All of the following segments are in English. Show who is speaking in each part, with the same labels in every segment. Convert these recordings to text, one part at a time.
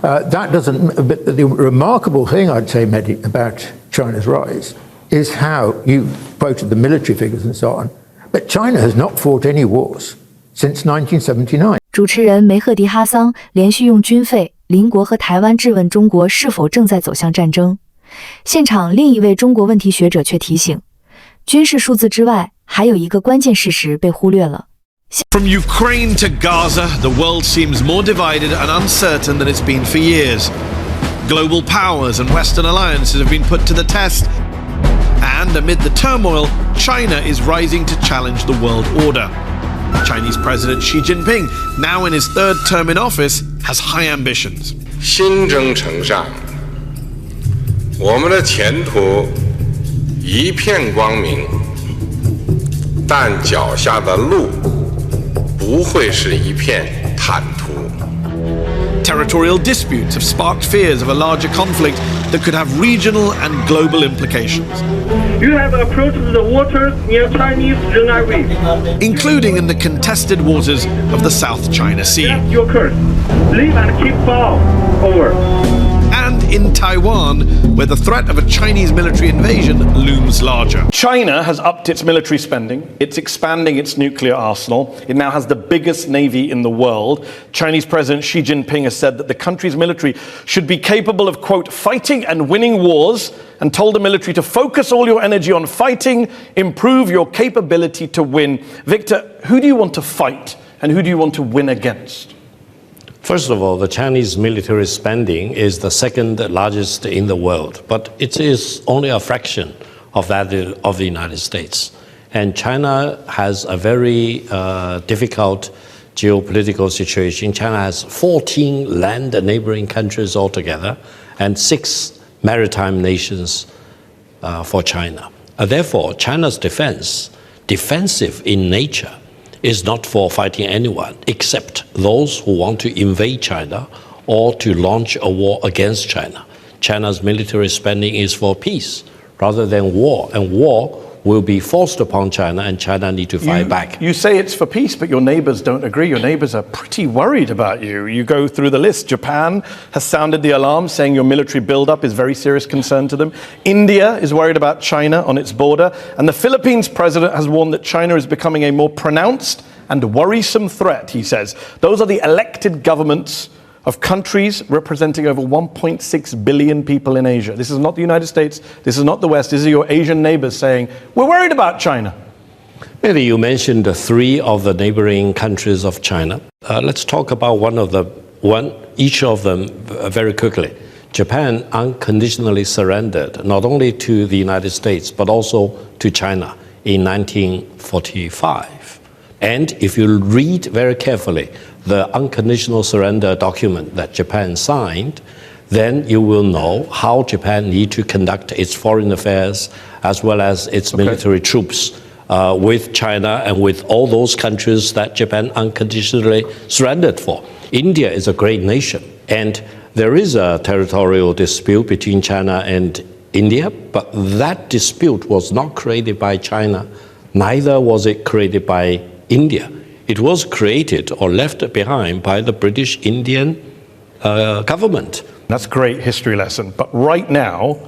Speaker 1: That doesn't. But the remarkable thing I'd say, Mehdi, about China's rise is how you quoted the military figures and so on, but China has not fought any wars since 1979.
Speaker 2: 主持人梅赫迪哈桑连续用军费、邻国和台湾质问中国是否正在走向战争。现场另一位中国问题学者却提醒，军事数字之外，还有一个关键事实被忽略了。
Speaker 3: From Ukraine to Gaza, the world seems more divided and uncertain than it's been for years. Global powers and Western alliances have been put to the test. And amid the turmoil, China is rising to challenge the world order. Chinese President Xi Jinping, now in his third term in office, has high ambitions.
Speaker 4: 新征程上，我们的前途一片光明，但脚下的路不会是一片坦途。
Speaker 3: Territorial disputes have sparked fears of a larger conflict that could have regional and global implications.
Speaker 5: You have approached the waters near Chinese Renai Reef,
Speaker 3: including in the contested waters of the South China Sea.
Speaker 5: Your course. Leave and keep far. Over.
Speaker 3: And in Taiwan, where the threat of a Chinese military invasion looms larger.
Speaker 6: China has upped its military spending. It's expanding its nuclear arsenal. It now has the biggest navy in the world. Chinese President Xi Jinping has said that the country's military should be capable of, quote, fighting and winning wars, and told the military to focus all your energy on fighting, improve your capability to win. Victor, who do you want to fight and who do you want to win against?
Speaker 7: First of all, the Chinese military spending is the second largest in the world, but it is only a fraction of that of the United States. And China has a very difficult geopolitical situation. China has 14 land neighboring countries altogether and 6 maritime nations for China. Therefore, China's defensive in nature, is not for fighting anyone except those who want to invade China or to launch a war against China. China's military spending is for peace rather than war, and war will be forced upon China, and China need to fight back.
Speaker 6: You say it's for peace, but your neighbors don't agree. Your neighbors are pretty worried about you. You go through the list. Japan has sounded the alarm, saying your military buildup is very serious concern to them. India is worried about China on its border. And the Philippines president has warned that China is becoming a more pronounced and worrisome threat, he says. Those are the elected governments of countries representing over 1.6 billion people in Asia. This is not the United States, this is not the West, these are your Asian neighbors saying, we're worried about China.
Speaker 7: Maybe you mentioned 3 of the neighboring countries of China. Let's talk about each of them very quickly. Japan unconditionally surrendered not only to the United States, but also to China in 1945. And if you read very carefully the unconditional surrender document that Japan signed, then you will know how Japan needs to conduct its foreign affairs as well as its military troops with China and with all those countries that Japan unconditionally surrendered for. India is a great nation, and there is a territorial dispute between China and India, but that dispute was not created by China, neither was it created by India. It was created or left behind by the British Indian government.
Speaker 6: That's a great history lesson. But right now,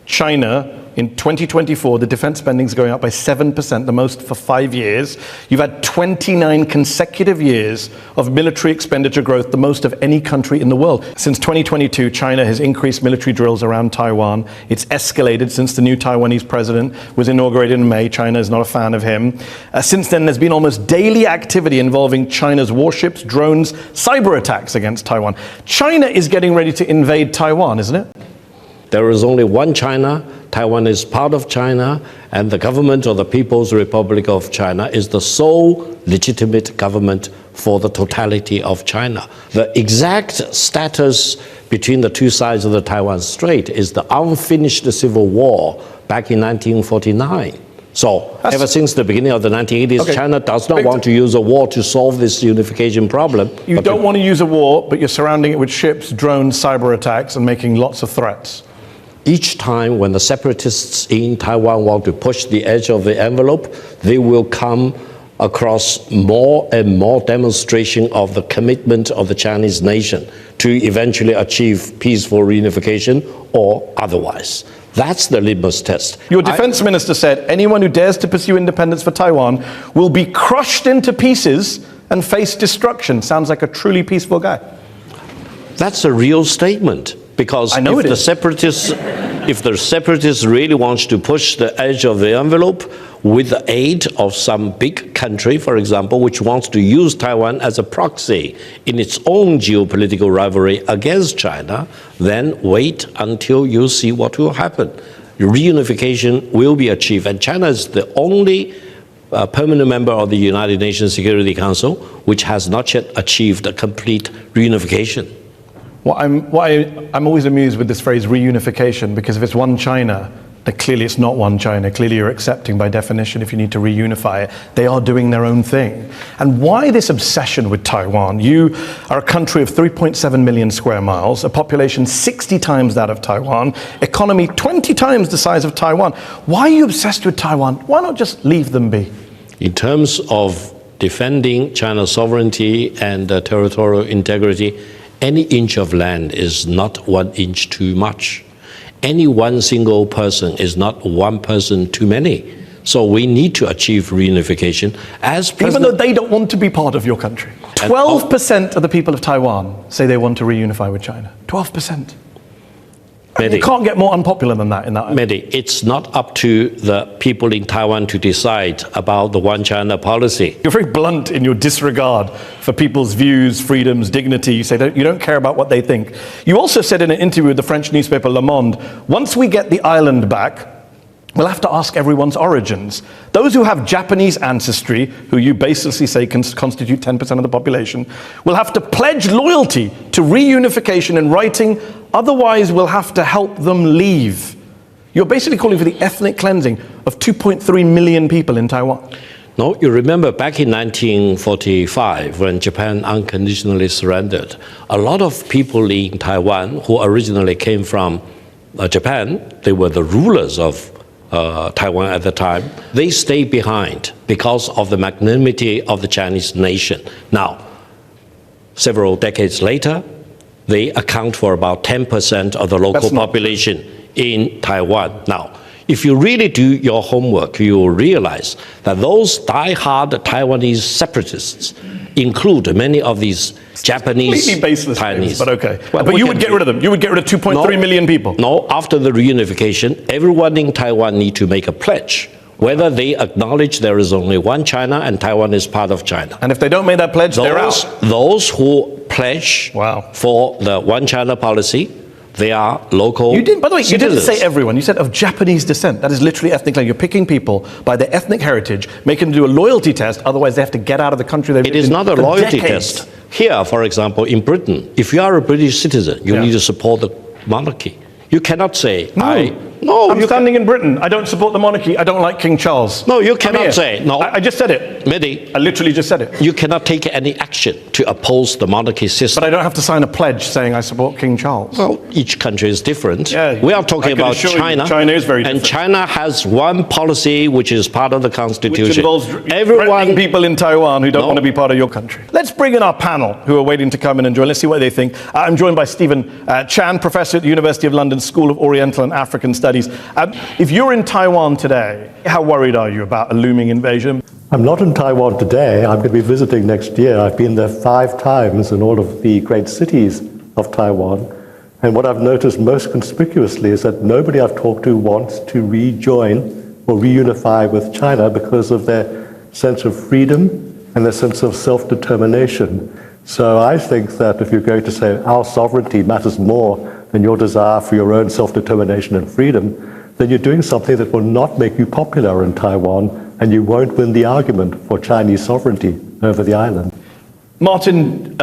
Speaker 6: China, in 2024, the defense spending is going up by 7%, the most for 5 years. You've had 29 consecutive years of military expenditure growth, the most of any country in the world. Since 2022, China has increased military drills around Taiwan. It's escalated since the new Taiwanese president was inaugurated in May. China is not a fan of him. Since then, there's been almost daily activity involving China's warships, drones, cyber attacks against Taiwan. China is getting ready to invade Taiwan, isn't it?
Speaker 7: There is only one China. Taiwan is part of China, and the government of the People's Republic of China is the sole legitimate government for the totality of China. The exact status between the two sides of the Taiwan Strait is the unfinished civil war back in 1949. So ever since the beginning of the 1980s, China does not want to use a war to solve this unification problem.
Speaker 6: You don't want to use a war, but you're surrounding it with ships, drones, cyber attacks, and making lots of threats.
Speaker 7: Each time when the separatists in Taiwan want to push the edge of the envelope, they will come across more and more demonstration of the commitment of the Chinese nation to eventually achieve peaceful reunification or otherwise. That's the litmus test.
Speaker 6: Your defense minister said anyone who dares to pursue independence for Taiwan will be crushed into pieces and face destruction. Sounds like a truly peaceful guy.
Speaker 7: That's a real statement, because if the separatists really want to push the edge of the envelope with the aid of some big country, for example, which wants to use Taiwan as a proxy in its own geopolitical rivalry against China, then wait until you see what will happen. Reunification will be achieved, and China is the only permanent member of the United Nations Security Council which has not yet achieved a complete reunification.
Speaker 6: Well, I'm always amused with this phrase reunification, because if it's one China, then clearly it's not one China. Clearly you're accepting by definition if you need to reunify it. They are doing their own thing. And why this obsession with Taiwan? You are a country of 3.7 million square miles, a population 60 times that of Taiwan, economy 20 times the size of Taiwan. Why are you obsessed with Taiwan? Why not just leave them be?
Speaker 7: In terms of defending China's sovereignty and territorial integrity, any inch of land is not 1 inch too much. Any one single person is not one person too many. So we need to achieve reunification.
Speaker 6: Even though they don't want to be part of your country. 12% of the people of Taiwan say they want to reunify with China. 12%. You can't get more unpopular than that in that.
Speaker 7: Mehdi, it's not up to the people in Taiwan to decide about the one China policy.
Speaker 6: You're very blunt in your disregard for people's views, freedoms, dignity. You say that you don't care about what they think. You also said in an interview with the French newspaper Le Monde, once we get the island back, we'll have to ask everyone's origins. Those who have Japanese ancestry, who you basically say can constitute 10% of the population, will have to pledge loyalty to reunification in writing, otherwise we'll have to help them leave. You're basically calling for the ethnic cleansing of 2.3 million people in Taiwan.
Speaker 7: No, you remember back in 1945 when Japan unconditionally surrendered, a lot of people in Taiwan who originally came from Japan, they were the rulers of Taiwan at the time, they stayed behind because of the magnanimity of the Chinese nation. Now, several decades later, they account for about 10% of the local population in Taiwan. Now, if you really do your homework, you will realize that those die-hard Taiwanese separatists include many of these Japanese
Speaker 6: completely baseless
Speaker 7: Chinese.
Speaker 6: Things, but okay.
Speaker 7: Well,
Speaker 6: but you would get rid of them. You would get rid of 2.3 million people.
Speaker 7: No, after the reunification, everyone in Taiwan need to make a pledge whether they acknowledge there is only one China and Taiwan is part of China.
Speaker 6: And if they don't make that pledge, they're out.
Speaker 7: Those who pledge for the one China policy, they are local
Speaker 6: by the way,
Speaker 7: citizens.
Speaker 6: You didn't say everyone. You said of Japanese descent. That is literally ethnic cleansing. You're picking people by their ethnic heritage, making them do a loyalty test. Otherwise, they have to get out of the country they've
Speaker 7: lived in. It is not a loyalty test. Here, for example, in Britain, if you are a British citizen, you need to support the monarchy. You cannot say,
Speaker 6: I'm standing in Britain. I don't support the monarchy. I don't like King Charles.
Speaker 7: No, you cannot say. No,
Speaker 6: I just said it.
Speaker 7: Mehdi,
Speaker 6: I literally just said it.
Speaker 7: You cannot take any action to oppose the monarchy system.
Speaker 6: But I don't have to sign a pledge saying I support King Charles.
Speaker 7: Well, each country is different.
Speaker 6: Yeah,
Speaker 7: we are talking about China.
Speaker 6: China is very different.
Speaker 7: And China has one policy which is part of the constitution.
Speaker 6: Which involves threatening people in Taiwan who don't want to be part of your country. Let's bring in our panel who are waiting to come in and join. Let's see what they think. I'm joined by Stephen Chan, professor at the University of London School of Oriental and African Studies. If you're in Taiwan today, how worried are you about a looming invasion?
Speaker 8: I'm not in Taiwan today. I'm going to be visiting next year. I've been there 5 times in all of the great cities of Taiwan. And what I've noticed most conspicuously is that nobody I've talked to wants to rejoin or reunify with China because of their sense of freedom and their sense of self-determination. So I think that if you're going to say our sovereignty matters more than your desire for your own self-determination and freedom, then you're doing something that will not make you popular in Taiwan, and you won't win the argument for Chinese sovereignty over the island.
Speaker 6: Martin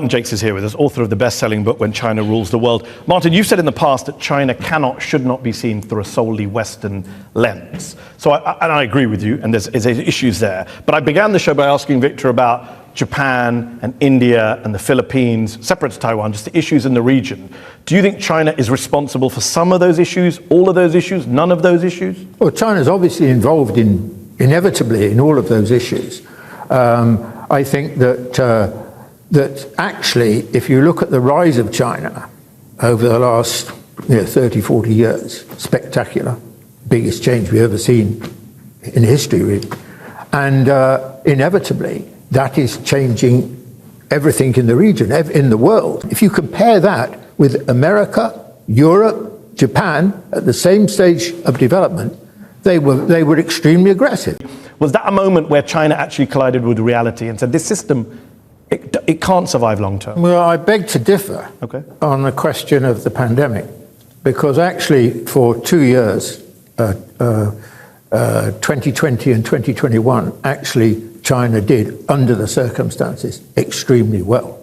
Speaker 6: Jakes is here with us, author of the best-selling book, When China Rules the World. Martin, you've said in the past that China should not be seen through a solely Western lens. So I agree with you, and there's issues there. But I began the show by asking Victor about Japan and India and the Philippines, separate to Taiwan, just the issues in the region. Do you think China is responsible for some of those issues, all of those issues, none of those issues?
Speaker 1: Well, China's obviously involved in inevitably in all of those issues. I think that actually, if you look at the rise of China over the last 30, 40 years, spectacular, biggest change we've ever seen in history, really. And inevitably, that is changing everything in the region, in the world. If you compare that with America, Europe, Japan, at the same stage of development, they were extremely aggressive.
Speaker 6: Was that a moment where China actually collided with reality and said, this system, it can't survive long term?
Speaker 1: Well, I beg to differ on the question of the pandemic, because actually for 2 years, 2020 and 2021, actually China did, under the circumstances, extremely well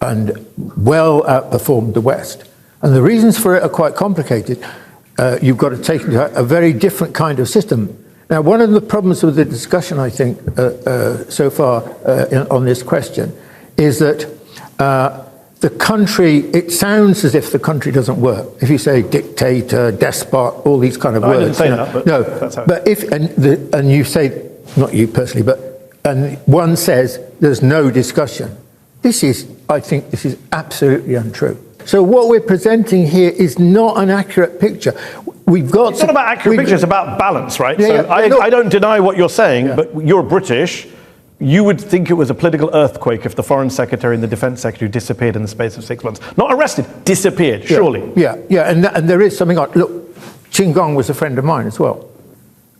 Speaker 1: and well outperformed the West. And the reasons for it are quite complicated. You've got to take into account a very different kind of system. Now, one of the problems with the discussion, I think, so far on this question is that the country, it sounds as if the country doesn't work. If you say dictator, despot, all these kind of words.
Speaker 6: I didn't say that, but
Speaker 1: no,
Speaker 6: that's how
Speaker 1: but if, and you say, not you personally, and one says there's no discussion. I think this is absolutely untrue. So what we're presenting here is not an accurate picture. It's
Speaker 6: not about accurate picture, it's about balance, right?
Speaker 1: Yeah,
Speaker 6: so I don't deny what you're saying, but you're British. You would think it was a political earthquake if the Foreign Secretary and the Defence Secretary disappeared in the space of 6 months. Not arrested, disappeared, surely.
Speaker 1: Yeah, and there is something like, look, Qin Gong was a friend of mine as well.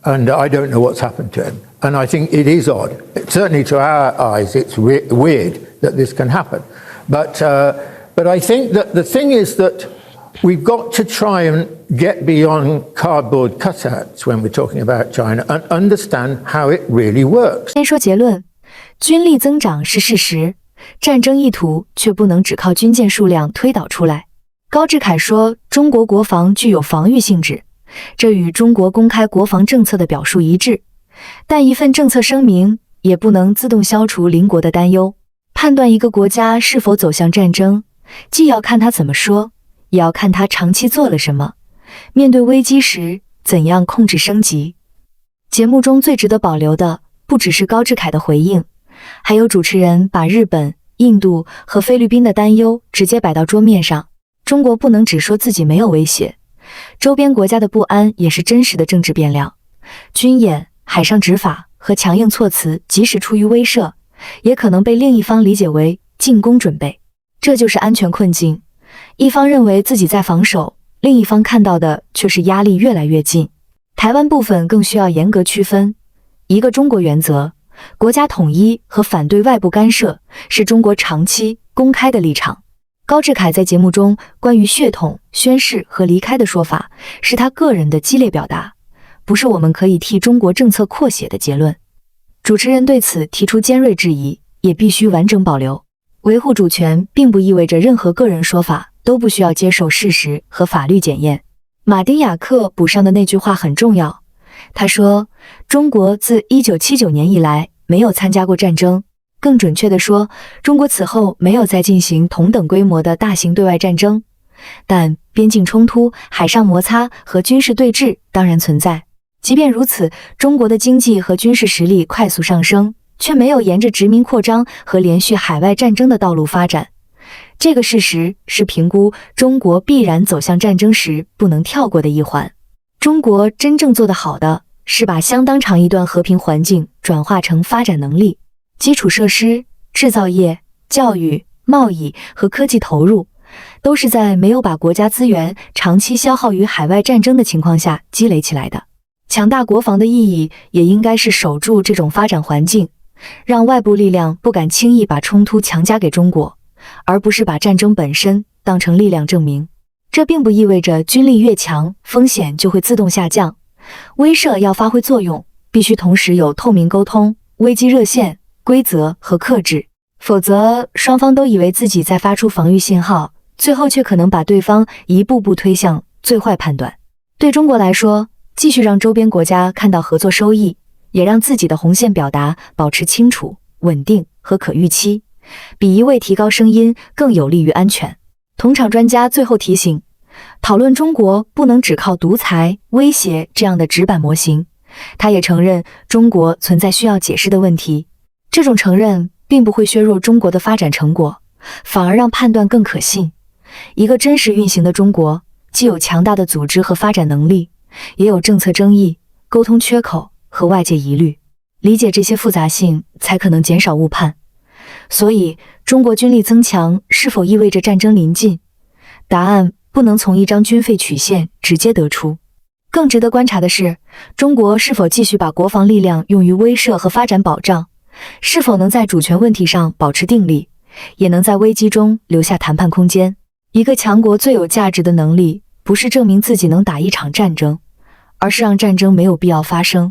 Speaker 1: And I don't know what's happened to him. And I think it is odd. Certainly to our eyes, it's weird that this can happen. But I think that the thing is that we've got to try and get beyond cardboard cutouts when we're talking about China and understand how it really works.
Speaker 2: 先说结论，军力增长是事实，战争意图却不能只靠军舰数量推导出来。高志凯说，中国国防具有防御性质，这与中国公开国防政策的表述一致。但一份政策声明也不能自动消除邻国的担忧。判断一个国家是否走向战争，既要看他怎么说，也要看他长期做了什么，面对危机时怎样控制升级。节目中最值得保留的不只是高志凯的回应，还有主持人把日本、印度和菲律宾的担忧直接摆到桌面上。中国不能只说自己没有威胁，周边国家的不安也是真实的政治变量。军演、海上执法和强硬措辞即使出于威慑，也可能被另一方理解为进攻准备。这就是安全困境，一方认为自己在防守，另一方看到的却是压力越来越近。台湾部分更需要严格区分，一个中国原则，国家统一和反对外部干涉是中国长期公开的立场。高志凯在节目中关于血统、宣誓和离开的说法，是他个人的激烈表达，不是我们可以替中国政策扩写的结论。主持人对此提出尖锐质疑，也必须完整保留。维护主权并不意味着任何个人说法都不需要接受事实和法律检验。马丁雅克补上的那句话很重要，他说，中国自1979年以来没有参加过战争，更准确地说，中国此后没有再进行同等规模的大型对外战争，但边境冲突、海上摩擦和军事对峙当然存在。即便如此，中国的经济和军事实力快速上升，却没有沿着殖民扩张和连续海外战争的道路发展。这个事实是评估中国必然走向战争时不能跳过的一环。中国真正做得好的是把相当长一段和平环境转化成发展能力，基础设施、制造业、教育、贸易和科技投入，都是在没有把国家资源长期消耗于海外战争的情况下积累起来的。强大国防的意义也应该是守住这种发展环境，让外部力量不敢轻易把冲突强加给中国，而不是把战争本身当成力量证明。这并不意味着军力越强，风险就会自动下降。威慑要发挥作用，必须同时有透明沟通、危机热线、规则和克制，否则双方都以为自己在发出防御信号，最后却可能把对方一步步推向最坏判断。对中国来说，继续让周边国家看到合作收益，也让自己的红线表达保持清楚、稳定和可预期，比一味提高声音更有利于安全。同场专家最后提醒，讨论中国不能只靠独裁、威胁这样的纸板模型，他也承认中国存在需要解释的问题。这种承认并不会削弱中国的发展成果，反而让判断更可信。一个真实运行的中国，既有强大的组织和发展能力，也有政策争议、沟通缺口和外界疑虑。理解这些复杂性，才可能减少误判。所以，中国军力增强是否意味着战争临近？答案不能从一张军费曲线直接得出。更值得观察的是，中国是否继续把国防力量用于威慑和发展保障，是否能在主权问题上保持定力，也能在危机中留下谈判空间。一个强国最有价值的能力，不是证明自己能打一场战争，而是让战争没有必要发生。